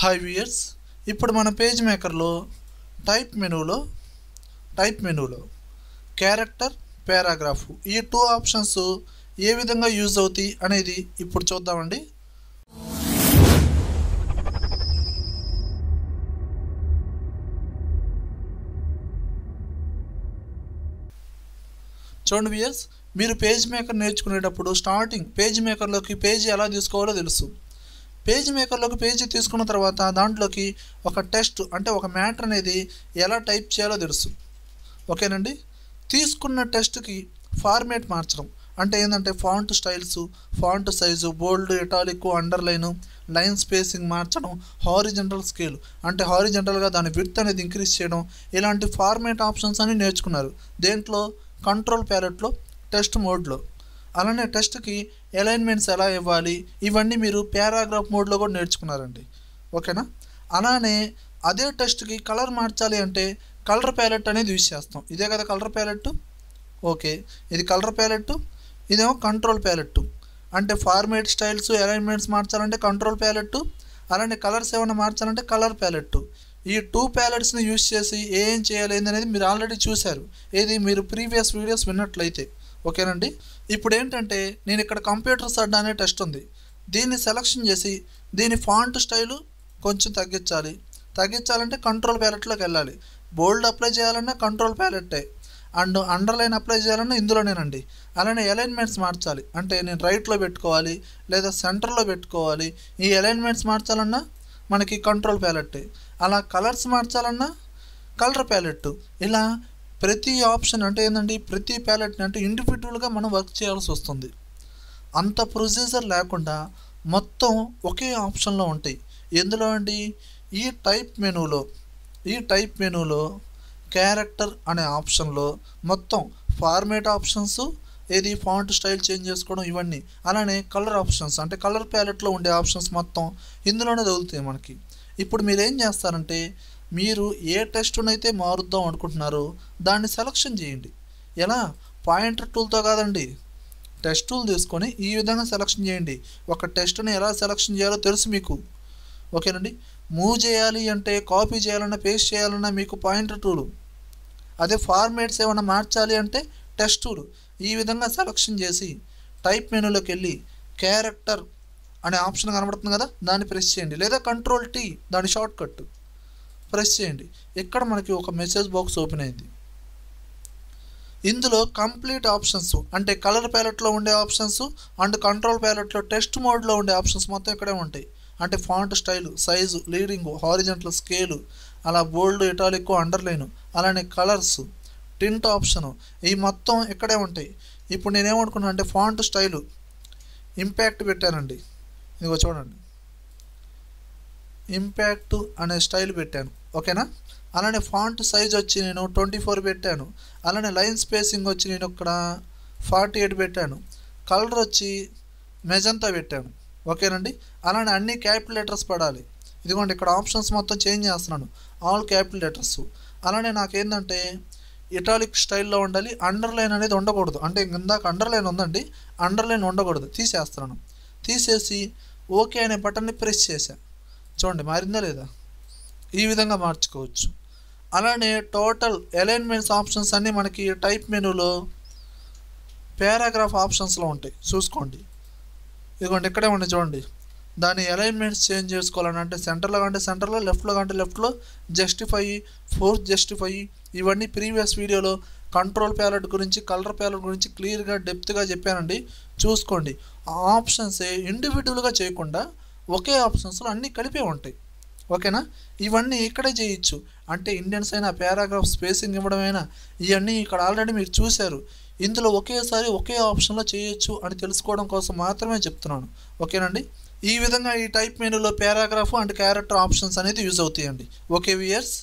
Hi viewers, ఇప్పుడు మన page మేకర్లో type మెనూలో క్యారెక్టర్, పారాగ్రాఫ్ ఈ 2 ఆప్షన్స్ ఏ విధంగా యూజ్ అవుతాయి అనేది ఇప్పుడు చూద్దామండి. చూడండి వ్యూయర్స్, మీరు పేజ్ మేకర్ నేర్చుకునేటప్పుడు స్టార్టింగ్ పేజ్ మేకర్లోకి పేజీ ఎలా తీసుకోవాలో తెలుసు. పేజ్ మేకర్లోకి పేజీ తీసుకున్న తర్వాత దాంట్లోకి ఒక టెక్స్ట్ అంటే ఒక మ్యాటర్ అనేది ఎలా టైప్ చేయాలో తెలుసు. ఓకేనండి. తీసుకున్న టెక్స్ట్కి ఫార్మేట్ మార్చడం అంటే ఏంటంటే ఫాంట్ స్టైల్స్, ఫాంట్ సైజు, బోల్డ్, ఇటాలిక్, అండర్లైన్, లైన్ స్పేసింగ్ మార్చడం, హారిజంటల్ స్కేల్ అంటే హారిజంటల్గా దాని విడ్త్ అనేది ఇంక్రీజ్ చేయడం, ఇలాంటి ఫార్మేట్ ఆప్షన్స్ అని నేర్చుకున్నారు. దేంట్లో? కంట్రోల్ ప్యాలెట్లో, టెక్స్ట్ మోడ్లో. అలానే టెక్స్ట్కి అలైన్మెంట్స్ ఎలా ఇవ్వాలి ఇవన్నీ మీరు పారాగ్రాఫ్ మోడ్లో కూడా నేర్చుకున్నారండి. ఓకేనా? అలానే అదే టెక్స్ట్కి కలర్ మార్చాలి అంటే కలర్ ప్యాలెట్ అనేది యూజ్ చేస్తాం. ఇదే కదా కలర్ ప్యాలెట్. ఓకే, ఇది కలర్ ప్యాలెట్, ఇదేమో కంట్రోల్ ప్యాలెట్. అంటే ఫార్మేట్ స్టైల్స్, అలైన్మెంట్స్ మార్చాలంటే కంట్రోల్ ప్యాలెట్, అలానే కలర్స్ ఏమైనా మార్చాలంటే కలర్ ప్యాలెట్. ఈ 2 ప్యాలెట్స్ని యూజ్ చేసి ఏం చేయాలి అనేది మీరు ఆల్రెడీ చూశారు. ఏది మీరు ప్రీవియస్ వీడియోస్ విన్నట్లయితే. ఓకేనండి. ఇప్పుడు ఏంటంటే నేను ఇక్కడ కంప్యూటర్స్ అడ్డా అనే టెస్ట్ ఉంది, దీన్ని సెలెక్షన్ చేసి దీని ఫాంట్ స్టైలు కొంచెం తగ్గించాలంటే కంట్రోల్ ప్యాలెట్లోకి వెళ్ళాలి. బోల్డ్ అప్లై చేయాలన్నా కంట్రోల్ ప్యాలెట్టే, అండ్ అండర్లైన్ అప్లై చేయాలన్నా ఇందులోనేనండి. అలానే అలైన్మెంట్స్ మార్చాలి అంటే నేను రైట్లో పెట్టుకోవాలి లేదా సెంటర్లో పెట్టుకోవాలి. ఈ అలైన్మెంట్స్ మార్చాలన్నా మనకి కంట్రోల్ ప్యాలెట్టే. అలా కలర్స్ మార్చాలన్నా కలర్ ప్యాలెట్. ఇలా ప్రతి ఆప్షన్ అంటే ఏంటంటే ప్రతి ప్యాలెట్ని అంటే ఇండివిజువల్గా మనం వర్క్ చేయాల్సి వస్తుంది. అంత ప్రొసీజర్ లేకుండా మొత్తం ఒకే ఆప్షన్లో ఉంటాయి. ఎందులో అండి? ఈ టైప్ మెనూలో క్యారెక్టర్ అనే ఆప్షన్లో మొత్తం ఫార్మేట్ ఆప్షన్స్, ఏది ఫాంట్ స్టైల్ చేంజ్ చేసుకోవడం ఇవన్నీ, అలానే కలర్ ఆప్షన్స్ అంటే కలర్ ప్యాలెట్లో ఉండే ఆప్షన్స్ మొత్తం ఇందులోనే తగులుతాయి మనకి. ఇప్పుడు మీరు ఏం చేస్తారంటే మీరు ఏ టెక్స్ట్నైతే మారుద్దాం అనుకుంటున్నారో దాన్ని సెలక్షన్ చేయండి. ఎలా? పాయింటర్ టూల్తో కాదండి, టెక్స్ట్ టూల్ తీసుకొని ఈ విధంగా సెలక్షన్ చేయండి. ఒక టెక్స్ట్ని ఎలా సెలక్షన్ చేయాలో తెలుసు మీకు. ఓకేనండి. మూవ్ చేయాలి అంటే కాపీ చేయాలన్నా పేస్ట్ చేయాలన్నా మీకు పాయింటర్ టూలు. అదే ఫార్మేట్స్ ఏమైనా మార్చాలి అంటే టెక్స్ట్ టూల్. ఈ విధంగా సెలక్షన్ చేసి టైప్ మెనూలోకి వెళ్ళి క్యారెక్టర్ అనే ఆప్షన్ కనబడుతుంది కదా, దాన్ని ప్రెస్ చేయండి. లేదా కంట్రోల్ T దాని షార్ట్ కట్ ప్రెస్ చేయండి. ఇక్కడ మనకి ఒక మెసేజ్ బాక్స్ ఓపెన్ అయింది. ఇందులో కంప్లీట్ ఆప్షన్స్ అంటే కలర్ ప్యాలెట్లో ఉండే ఆప్షన్స్ అండ్ కంట్రోల్ ప్యాలెట్లో టెక్స్ట్ మోడ్లో ఉండే ఆప్షన్స్ మొత్తం ఇక్కడే ఉంటాయి. అంటే font style, size, leading, horizontal scale, అలా బోల్డ్, ఇటాలిక్, అండర్లైన్, అలానే కలర్స్, టింట్ ఆప్షను, ఈ మొత్తం ఇక్కడే ఉంటాయి. ఇప్పుడు నేనేమనుకున్నాను అంటే ఫాంట్ స్టైలు ఇంపాక్ట్ పెట్టానండి. ఇదిగో చూడండి, ఇంపాక్ట్ అనే స్టైల్ పెట్టాను. ఓకేనా? అలానే ఫాంట్ సైజ్ వచ్చి నేను 24 పెట్టాను. అలానే లైన్ స్పేసింగ్ వచ్చి నేను ఇక్కడ 48 పెట్టాను. కలర్ వచ్చి మెజంతా పెట్టాను. ఓకేనండి. అలానే అన్ని క్యాపిటల్ లెటర్స్ పడాలి. ఇదిగోండి ఇక్కడ ఆప్షన్స్ మొత్తం చేంజ్ చేస్తున్నాను, ఆల్ క్యాపిటల్ లెటర్స్. అలానే నాకేంటంటే ఇటాలిక్ స్టైల్లో ఉండాలి, అండర్లైన్ అనేది ఉండకూడదు. అంటే ఇందాక అండర్లైన్ ఉందండి, అండర్లైన్ ఉండకూడదు, తీసేస్తున్నాను. తీసేసి ఓకే అనే బటన్ని ప్రెస్ చేశాను. చూడండి మారిందా లేదా? ఈ విధంగా మార్చుకోవచ్చు. అలానే టోటల్ అలైన్మెంట్స్ ఆప్షన్స్ అన్నీ మనకి టైప్ మెనూలో పారాగ్రాఫ్ ఆప్షన్స్లో ఉంటాయి, చూసుకోండి. ఇదిగోండి ఇక్కడే ఉండి చూడండి. దాని అలైన్మెంట్స్ చేంజ్ చేసుకోవాలని అంటే సెంటర్లో కంటే సెంటర్లో, లెఫ్ట్లో కంటే లెఫ్ట్లో, జస్టిఫై, ఫోర్స్ జస్టిఫై ఇవన్నీ ప్రీవియస్ వీడియోలో కంట్రోల్ ప్యాలెట్ గురించి, కలర్ ప్యాలెట్ గురించి క్లియర్గా డెప్త్గా చెప్పానండి, చూసుకోండి. ఆ ఆప్షన్స్ ఇండివిజువల్గా చేయకుండా ఒకే ఆప్షన్స్లో అన్నీ కలిపే ఉంటాయి. ఓకేనా? ఇవన్నీ ఇక్కడే చేయొచ్చు. అంటే ఇండియన్స్ అయినా పారాగ్రాఫ్ స్పేసింగ్ ఇవ్వడమైనా ఇవన్నీ ఇక్కడ ఆల్రెడీ మీరు చూశారు. ఇందులో ఒకేసారి ఒకే ఆప్షన్లో చేయొచ్చు అని తెలుసుకోవడం కోసం మాత్రమే చెప్తున్నాను. ఓకేనండి. ఈ విధంగా ఈ టైప్ మెనూలో పారాగ్రాఫ్ అండ్ క్యారెక్టర్ ఆప్షన్స్ అనేది యూజ్ అవుతాయండి. Okay viewers.